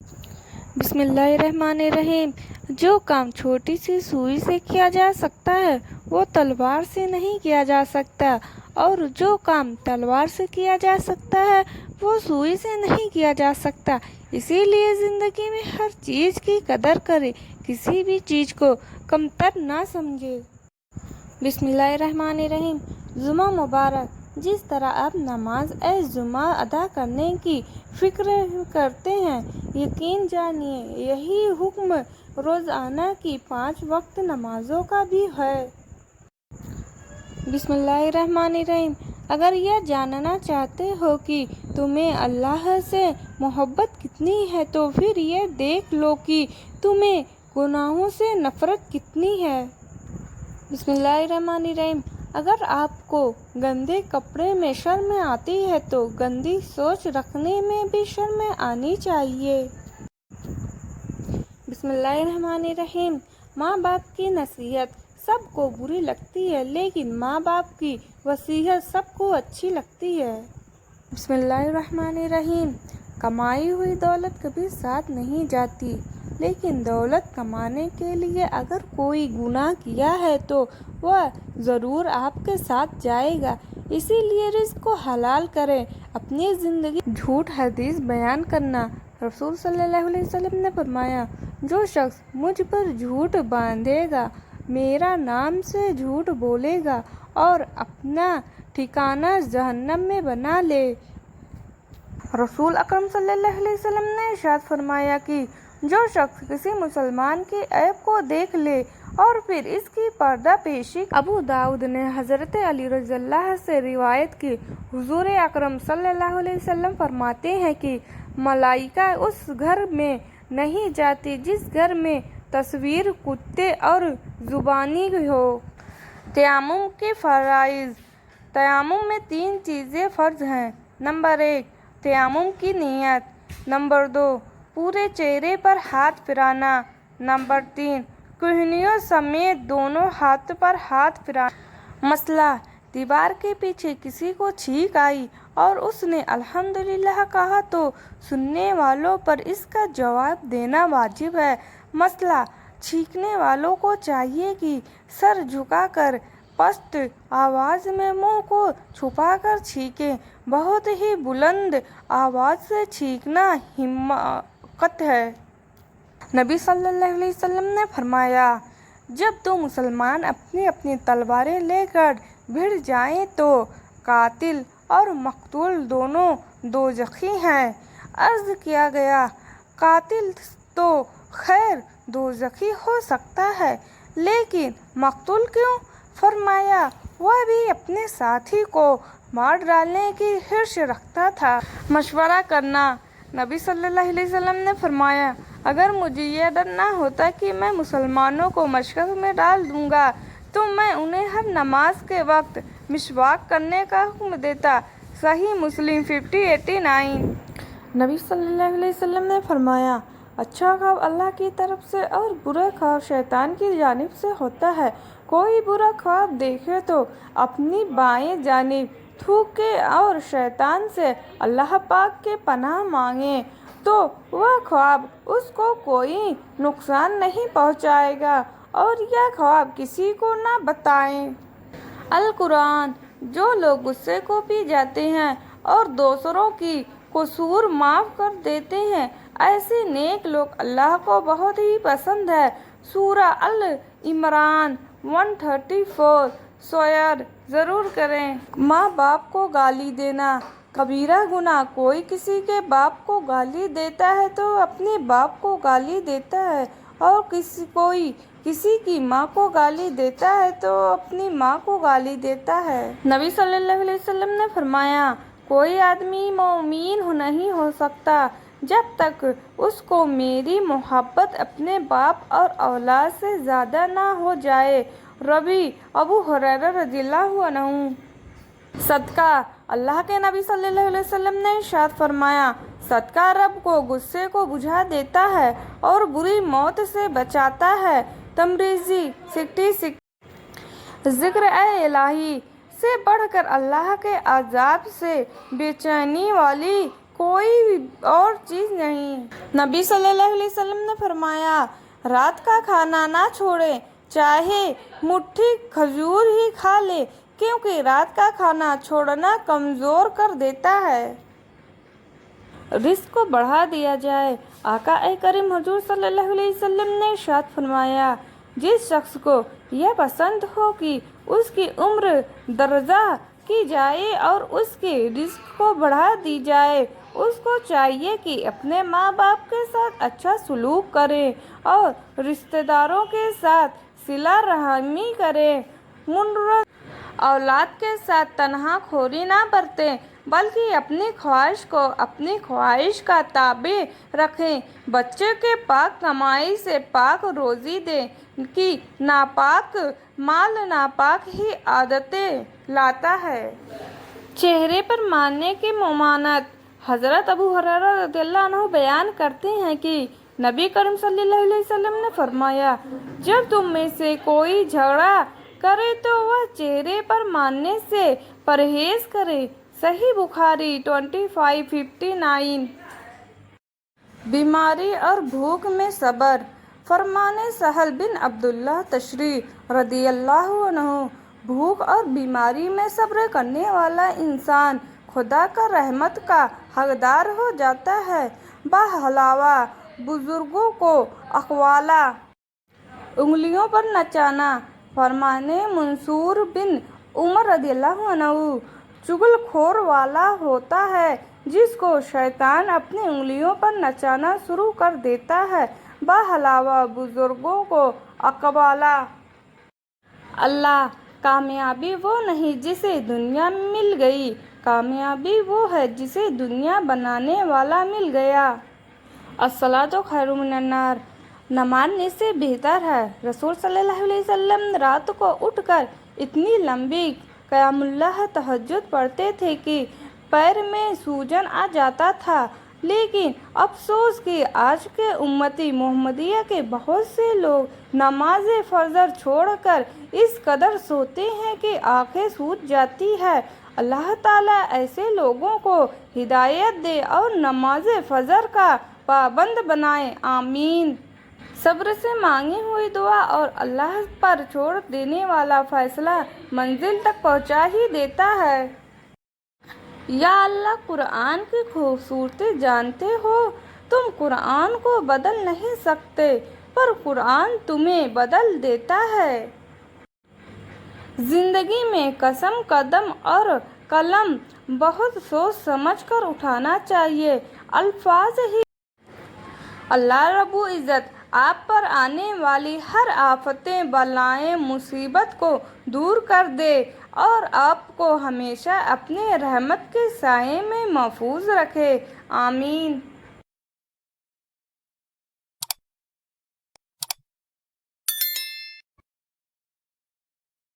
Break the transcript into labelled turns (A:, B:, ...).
A: بسم اللہ الرحمن الرحیم۔ جو کام چھوٹی سی سوئی سے کیا جا سکتا ہے وہ تلوار سے نہیں کیا جا سکتا، اور جو کام تلوار سے کیا جا سکتا ہے وہ سوئی سے نہیں کیا جا سکتا۔ اسی لیے زندگی میں ہر چیز کی قدر کرے، کسی بھی چیز کو کمتر نہ سمجھے۔ بسم اللہ الرحمن الرحیم۔ جمعہ مبارک۔ جس طرح آپ نماز جمعہ ادا کرنے کی فکر کرتے ہیں، یقین جانیے یہی حکم روزانہ کی 5 وقت نمازوں کا بھی ہے۔ بسم اللہ الرحمن الرحیم۔ اگر یہ جاننا چاہتے ہو کہ تمہیں اللہ سے محبت کتنی ہے تو پھر یہ دیکھ لو کہ تمہیں گناہوں سے نفرت کتنی ہے۔ بسم اللہ الرحمن الرحیم۔ اگر آپ کو گندے کپڑے میں شرم آتی ہے تو گندی سوچ رکھنے میں بھی شرم آنی چاہیے۔ بسم اللہ الرحمن الرحیم۔ ماں باپ کی نصیحت سب کو بری لگتی ہے لیکن ماں باپ کی وصیت سب کو اچھی لگتی ہے۔ بسم اللہ الرحمن الرحیم۔ کمائی ہوئی دولت کبھی ساتھ نہیں جاتی، لیکن دولت کمانے کے لیے اگر کوئی گناہ کیا ہے تو وہ ضرور آپ کے ساتھ جائے گا۔ اسی لیے رزق کو حلال کریں، اپنی زندگی جھوٹ حدیث بیان کرنا۔ رسول صلی اللہ علیہ وسلم نے فرمایا، جو شخص مجھ پر جھوٹ باندھے گا، میرا نام سے جھوٹ بولے گا اور اپنا ٹھکانہ جہنم میں بنا لے۔ رسول اکرم صلی اللہ علیہ وسلم نے ارشاد فرمایا کہ جو شخص کسی مسلمان کے عیب کو دیکھ لے اور پھر اس کی پردہ پیشی۔ ابو داؤد نے حضرت علی رضی اللہ عنہ سے روایت کی، حضور اکرم صلی اللہ علیہ وسلم فرماتے ہیں کہ ملائکہ اس گھر میں نہیں جاتی جس گھر میں تصویر، کتے اور زبانی ہو۔ تیمم کے فرائض۔ تیمم میں 3 چیزیں فرض ہیں۔ نمبر 1، تیمم کی نیت۔ نمبر 2، پورے چہرے پر ہاتھ پھیرانا۔ نمبر 3، کہنیوں سمیت دونوں ہاتھوں پر ہاتھ پھیرانا۔ مسئلہ: دیوار کے پیچھے کسی کو چھینک آئی اور اس نے الحمدللہ کہا تو سننے والوں پر اس کا جواب دینا واجب ہے۔ مسئلہ: چھینکنے والوں کو چاہیے کہ سر جھکا کر پست آواز میں منہ کو چھپا کر چھینکیں۔ بہت ہی بلند آواز سے چھینکنا حماقت ہے۔ نبی صلی اللہ علیہ وسلم نے فرمایا، جب 2 مسلمان اپنی اپنی تلواریں لے کر بھڑ جائیں تو قاتل اور مقتول دونوں دوزخی ہیں۔ عرض کیا گیا، قاتل تو خیر دوزخی ہو سکتا ہے لیکن مقتول کیوں؟ فرمایا، وہ بھی اپنے ساتھی کو مار ڈالنے کی حرص رکھتا تھا۔ مشورہ کرنا۔ نبی صلی اللہ علیہ وسلم نے فرمایا، اگر مجھے یہ ڈر نہ ہوتا کہ میں مسلمانوں کو مشقت میں ڈال دوں گا تو میں انہیں ہر نماز کے وقت مسواک کرنے کا حکم دیتا۔ صحیح مسلم 5089۔ نبی صلی اللہ علیہ وسلم نے فرمایا، اچھا خواب اللہ کی طرف سے اور برا خواب شیطان کی جانب سے ہوتا ہے۔ کوئی برا خواب دیکھے تو اپنی بائیں جانب تھوکے اور شیطان سے اللہ پاک کی پناہ مانگے تو وہ خواب اس کو کوئی نقصان نہیں پہنچائے گا، اور یہ خواب کسی کو نہ بتائیں۔ القرآن۔ جو لوگ غصے کو پی جاتے ہیں اور دوسروں کی قصور معاف کر دیتے ہیں، ایسے نیک لوگ اللہ کو بہت ہی پسند ہیں۔ سورہ ال عمران 134۔ سویر ضرور کریں۔ ماں باپ کو گالی دینا کبیرہ گناہ۔ کوئی کسی کے باپ کو گالی دیتا ہے تو اپنے باپ کو گالی دیتا ہے، اور کوئی کسی کی ماں کو گالی دیتا ہے تو اپنی ماں کو گالی دیتا ہے۔ نبی صلی اللہ علیہ وسلم نے فرمایا، کوئی آدمی مومن نہیں ہو سکتا جب تک اس کو میری محبت اپنے باپ اور اولاد سے زیادہ نہ ہو جائے۔ راوی ابو ہریرہ رضی اللہ عنہ۔ صدقہ۔ اللہ کے نبی صلی اللہ علیہ وسلم نے ارشاد فرمایا، صدقہ رب کو غصے کو بجھا دیتا ہے اور بری موت سے بچاتا ہے۔ ترمذی 66۔ ذکر الہی سے بڑھ کر اللہ کے عذاب سے بے چینی والی کوئی اور چیز نہیں۔ نبی صلی اللہ علیہ وسلم نے فرمایا، رات کا کھانا نہ چھوڑے، چاہے مٹھی کھجور ہی کھا لے، کیونکہ رات کا کھانا چھوڑنا کمزور کر دیتا ہے۔ رزق کو بڑھا دیا جائے۔ آقا کریم حضور صلی اللہ علیہ وسلم نے ارشاد فرمایا، جس شخص کو یہ پسند ہو کہ اس کی عمر دراز کی جائے اور اس کے رزق کو بڑھا دی جائے، اس کو چاہیے کہ اپنے ماں باپ کے ساتھ اچھا سلوک کرے اور رشتہ داروں کے ساتھ صلہ رحمی کرے، منفرد اولاد کے ساتھ تنہا خوری نہ برتے، بلکہ اپنی خواہش کو اپنی خواہش کا تابع رکھیں، بچے کے پاک کمائی سے پاک روزی دیں کہ ناپاک مال ناپاک ہی عادتیں لاتا ہے۔ چہرے پر مارنے کی ممانعت۔ حضرت ابو ہریرہ رضی اللہ عنہ بیان کرتے ہیں کہ نبی کریم صلی اللہ علیہ وسلم نے فرمایا، جب تم میں سے کوئی جھگڑا کرے تو وہ چہرے پر مارنے سے پرہیز کرے۔ صحیح بخاری 2559۔ بیماری اور بھوک میں صبر۔ فرمان سہل بن عبداللہ تشریح رضی اللہ عنہ، بھوک اور بیماری میں صبر کرنے والا انسان خدا کا رحمت کا حقدار ہو جاتا ہے۔ باحلاوہ بزرگوں کو اقوالہ انگلیوں پر نچانا۔ فرمان منصور بن عمر رضی اللہ عنہ، چغل خور والا ہوتا ہے جس کو شیطان اپنی انگلیوں پر نچانا شروع کر دیتا ہے۔ باحلاوہ بزرگوں کو اقوالہ اللہ، کامیابی وہ نہیں جسے دنیا مل گئی، کامیابی وہ ہے جسے دنیا بنانے والا مل گیا۔ الصلاۃ خیر من النوم، نماز نیند سے بہتر ہے۔ رسول صلی اللہ علیہ وسلم رات کو اٹھ کر اتنی لمبی قیام الليل تہجد پڑھتے تھے کہ پیر میں سوجن آ جاتا تھا، لیکن افسوس کہ آج کے امتی محمدیہ کے بہت سے لوگ نماز فجر چھوڑ کر اس قدر سوتے ہیں کہ آنکھیں سوج جاتی ہیں۔ اللہ تعالیٰ ایسے لوگوں کو ہدایت دے اور نماز فجر کا پابند بنائے، آمین۔ صبر سے مانگی ہوئی دعا اور اللہ پر چھوڑ دینے والا فیصلہ منزل تک پہنچا ہی دیتا ہے۔ یا اللہ، قرآن کی خوبصورتی جانتے ہو، تم قرآن کو بدل نہیں سکتے، پر قرآن تمہیں بدل دیتا ہے۔ زندگی میں قدم اور قلم بہت سوچ سمجھ کر اٹھانا چاہیے۔ الفاظ ہی اللہ رب العزت آپ پر آنے والی ہر آفتیں، بلائیں، مصیبت کو دور کر دے اور آپ کو ہمیشہ اپنے رحمت کے سائے میں محفوظ رکھے، آمین۔